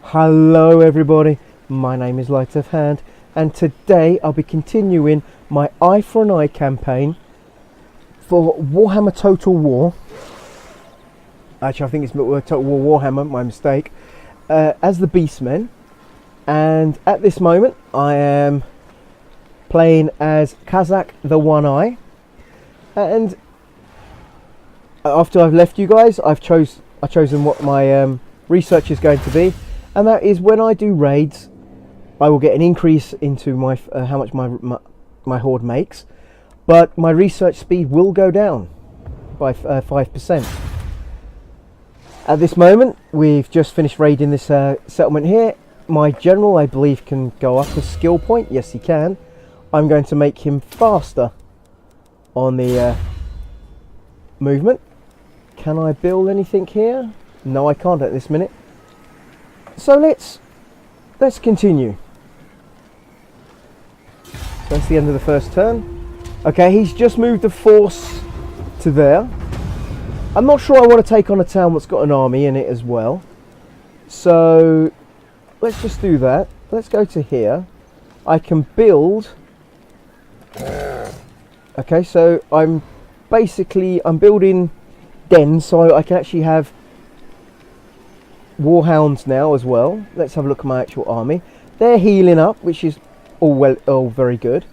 Hello everybody, my name is Light of Hand, and today I'll be continuing my Eye for an Eye campaign for Warhammer Total War. Actually, I think it's Total War Warhammer, my mistake. As the Beastman, and at this moment I am playing as Kazakh the One Eye. And after I've left you guys, I've chosen what my research is going to be. And that is, when I do raids, I will get an increase into my how much my horde makes, but my research speed will go down by 5%. At this moment, we've just finished raiding this settlement here. My general, I believe, can go up a skill point. Yes, he can. I'm going to make him faster on the movement. Can I build anything here? No, I can't at this minute. So let's continue. So that's the end of the first turn. Okay, he's just moved the force to there. I'm not sure I want to take on a town that's got an army in it as well. So let's just do that. Let's go to here. I can build. Okay, so I'm building dens so I can actually have warhounds now as well. Let's have a look at my actual army. They're healing up, which is all very good.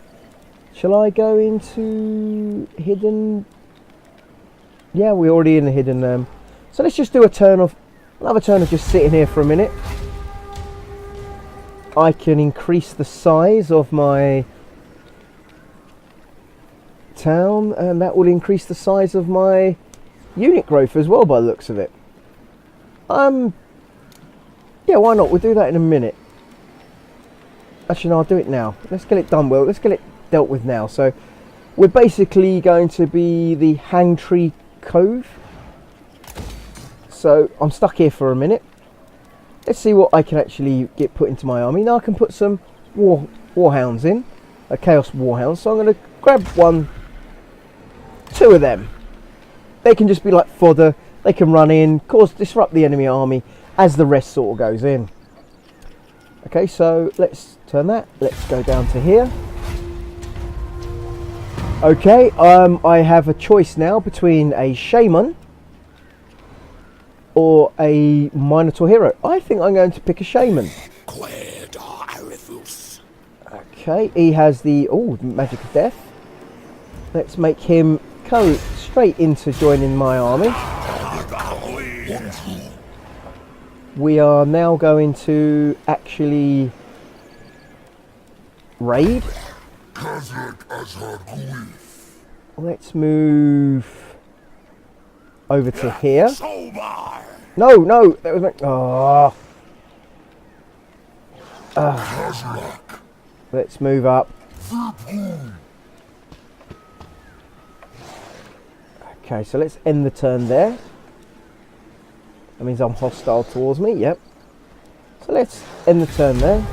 Shall I go into hidden? Yeah, we're already in the hidden. So let's just do another turn of just sitting here for a minute. I can increase the size of my town, and that will increase the size of my unit growth as well, by the looks of it. Yeah, why not? We'll do that in a minute. Actually, no, I'll do it now. Let's get it done well. Let's get it dealt with now. So we're basically going to be the Hang Tree Cove. So I'm stuck here for a minute. Let's see what I can actually get put into my army. Now I can put some warhounds in. Chaos warhounds. So I'm going to grab two of them. They can just be like fodder. They can run in, disrupt the enemy army as the rest sort of goes in. Okay, so let's turn that. Let's go down to here. Okay, I have a choice now between a shaman or a Minotaur hero. I think I'm going to pick a shaman. Okay, he has the magic of death. Let's make him go straight into joining my army. We are now going to actually raid. Let's move over to here. No, that was my... Let's move up. Okay, so let's end the turn there. That means I'm hostile towards me, yep. So let's end the turn there.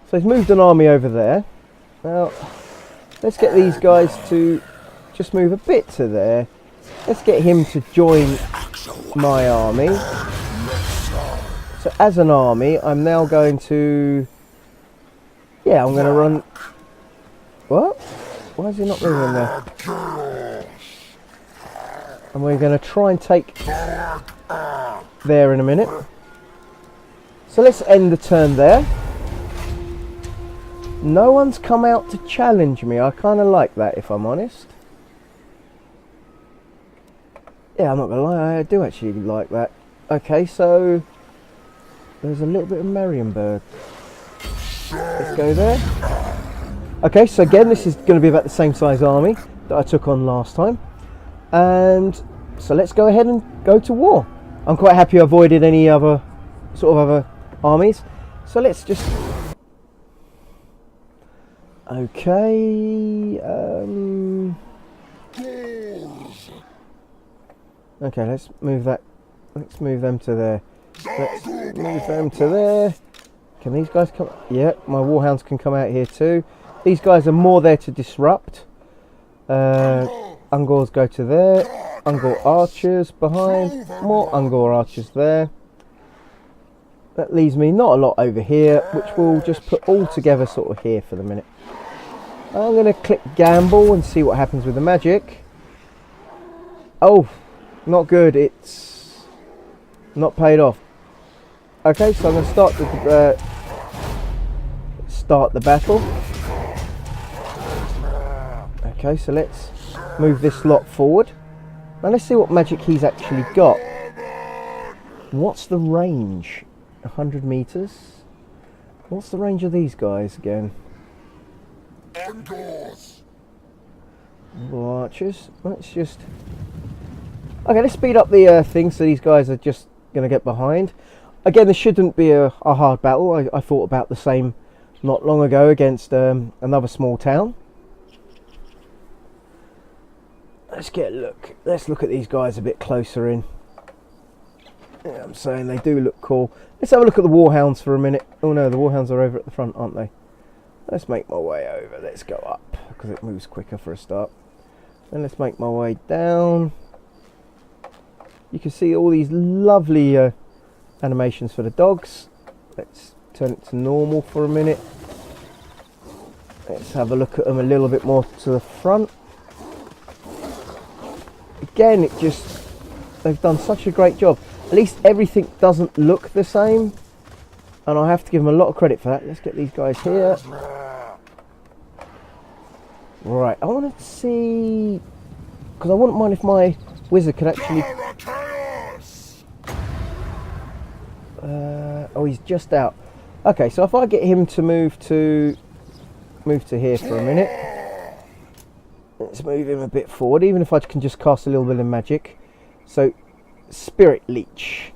So he's moved an army over there. Now, let's get these guys to just move a bit to there. Let's get him to join my army. So as an army, I'm now going to... Yeah, I'm going to run... What? Why is he not moving there? And we're going to try and take there in a minute. So let's end the turn there. No one's come out to challenge me. I kind of like that, if I'm honest. Yeah, I'm not going to lie. I do actually like that. Okay, so there's a little bit of Marienburg. Let's go there. Okay, so again, this is going to be about the same size army that I took on last time. And so let's go ahead and go to war. I'm quite happy I avoided any other armies. So let's just... Okay. Okay, let's move that. Let's move them to there. Let's move them to there. Can these guys come? Yeah, my warhounds can come out here too. These guys are more there to disrupt. Ungors go to there. Ungor archers behind. More Ungor archers there. That leaves me not a lot over here, which we'll just put all together sort of here for the minute. I'm going to click gamble and see what happens with the magic. Oh, not good. It's not paid off. Okay, so I'm going to start the battle. Okay, so let's move this lot forward. Now let's see what magic he's actually got. What's the range? 100 meters. What's the range of these guys again? Archers. Let's just... Okay, let's speed up the thing so these guys are just going to get behind. Again, this shouldn't be a hard battle. I thought about the same not long ago against another small town. Let's get a look. Let's look at these guys a bit closer in. Yeah, I'm saying they do look cool. Let's have a look at the warhounds for a minute. Oh no, the warhounds are over at the front, aren't they? Let's make my way over. Let's go up because it moves quicker for a start. Then let's make my way down. You can see all these lovely animations for the dogs. Let's turn it to normal for a minute. Let's have a look at them a little bit more to the front. Again, they've done such a great job. At least everything doesn't look the same, and I have to give them a lot of credit for that. Let's get these guys here. Right, I want to see, because I wouldn't mind if my wizard could actually... oh, he's just out. Okay, so if I get him to move to here for a minute. Let's move him a bit forward, even if I can just cast a little bit of magic. So, Spirit Leech.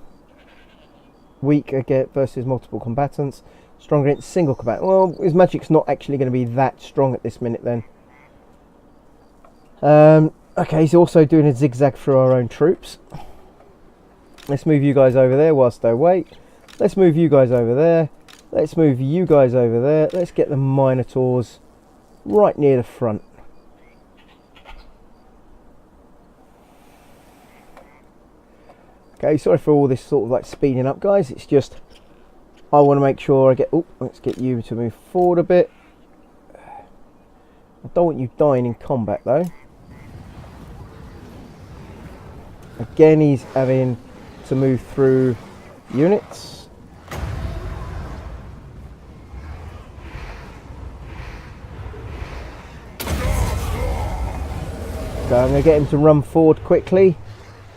Weak again versus multiple combatants. Strong against single combatant. Well, his magic's not actually going to be that strong at this minute then. Okay, he's also doing a zigzag through our own troops. Let's move you guys over there whilst I wait. Let's move you guys over there. Let's move you guys over there. Let's get the Minotaurs right near the front. Okay, sorry for all this sort of like speeding up, guys. It's just I want to make sure I get... Oh, let's get you to move forward a bit. I don't want you dying in combat though. Again, he's having to move through units. So I'm going to get him to run forward quickly,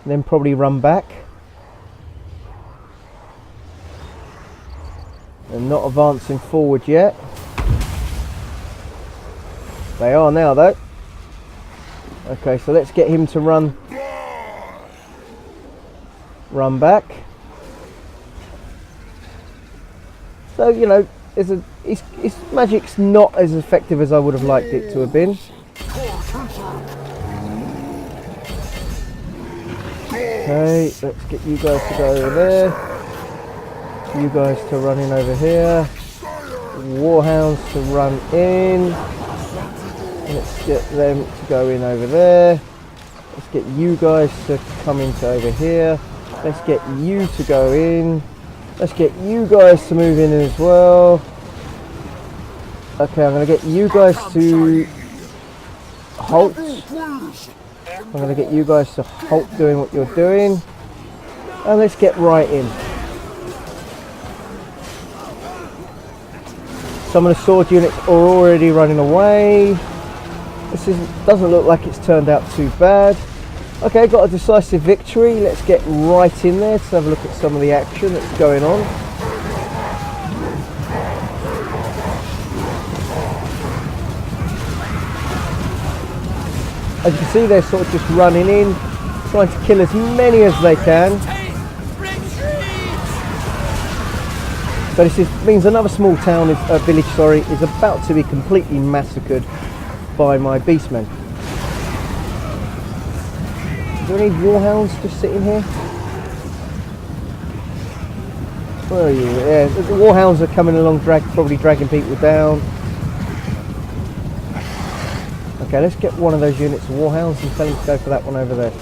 and then probably run back. And not advancing forward yet. They are now though. Okay, so let's get him to run back. So, you know, his magic's not as effective as I would have liked it to have been. Okay, let's get you guys to go over there. You guys to run in over here. Warhounds to run in. Let's get them to go in over there. Let's get you guys to come into over here. Let's get you to go in. Let's get you guys to move in as well. Okay, I'm going to get you guys to halt. I'm going to get you guys to halt doing what you're doing. And let's get right in. Some of the sword units are already running away. This doesn't look like it's turned out too bad. Okay, got a decisive victory. Let's get right in there to have a look at some of the action that's going on. As you can see, they're sort of just running in, trying to kill as many as they can. So this means another small town, village, is about to be completely massacred by my beastmen. Is there any warhounds just sitting here? Where are you? Yeah, the warhounds are coming along, probably dragging people down. Okay, let's get one of those units of warhounds and tell him to go for that one over there.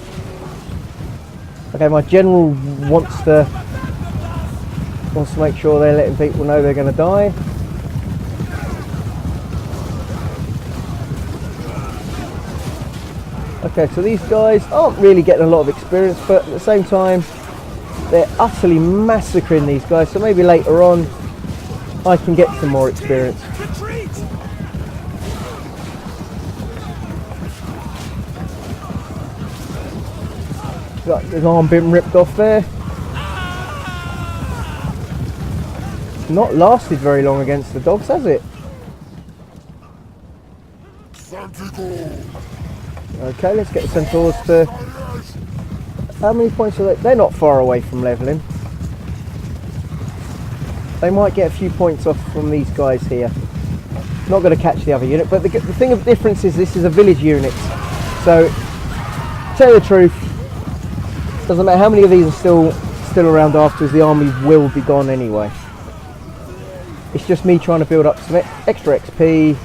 Okay, my general wants to make sure they're letting people know they're going to die. Okay, so these guys aren't really getting a lot of experience, but at the same time they're utterly massacring these guys, so maybe later on I can get some more experience. Got his arm being ripped off there. Not lasted very long against the dogs, has it? Okay, let's get the centaurs to... How many points are they? They're not far away from levelling. They might get a few points off from these guys here. Not going to catch the other unit, but the thing of difference is this is a village unit. So, tell you the truth, doesn't matter how many of these are still around afterwards, the army will be gone anyway. It's just me trying to build up some extra XP,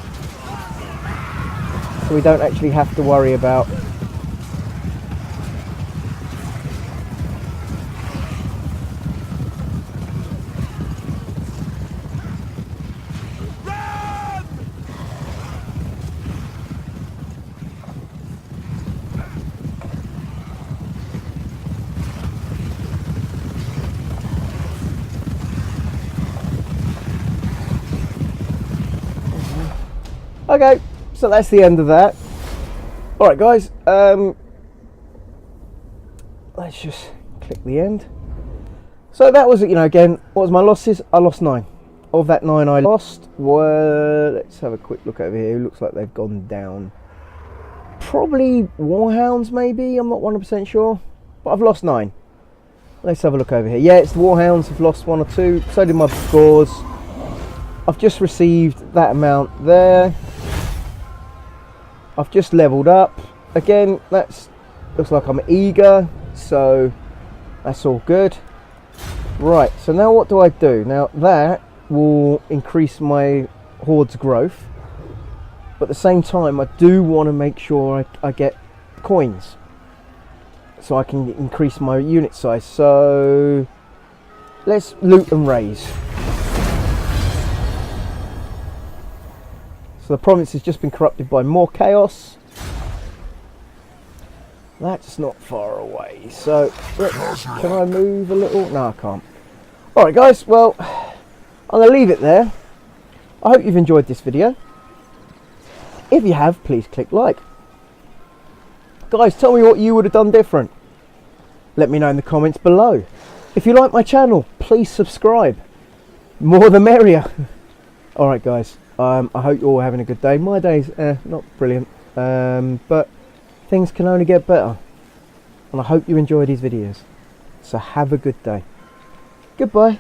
so we don't actually have to worry about Okay, so that's the end of that. Alright guys, let's just click the end. So that was it, you know, again, what was my losses? I lost 9. Of that 9 I lost were, let's have a quick look over here, it looks like they've gone down. Probably warhounds maybe, I'm not 100% sure, but I've lost 9. Let's have a look over here. Yeah, it's the warhounds, I've lost 1 or 2, so did my scores. I've just received that amount there. I've just leveled up. Again, looks like I'm eager, so that's all good. Right, so now what do I do? Now that will increase my horde's growth, but at the same time I do want to make sure I get coins so I can increase my unit size. So let's loot and raise. So the province has just been corrupted by more chaos. That's not far away. So, can I move a little? No, I can't. Alright guys, well, I'm going to leave it there. I hope you've enjoyed this video. If you have, please click like. Guys, tell me what you would have done different. Let me know in the comments below. If you like my channel, please subscribe. More the merrier. Alright guys. I hope you're all having a good day. My day's not brilliant, but things can only get better. And I hope you enjoy these videos. So have a good day. Goodbye.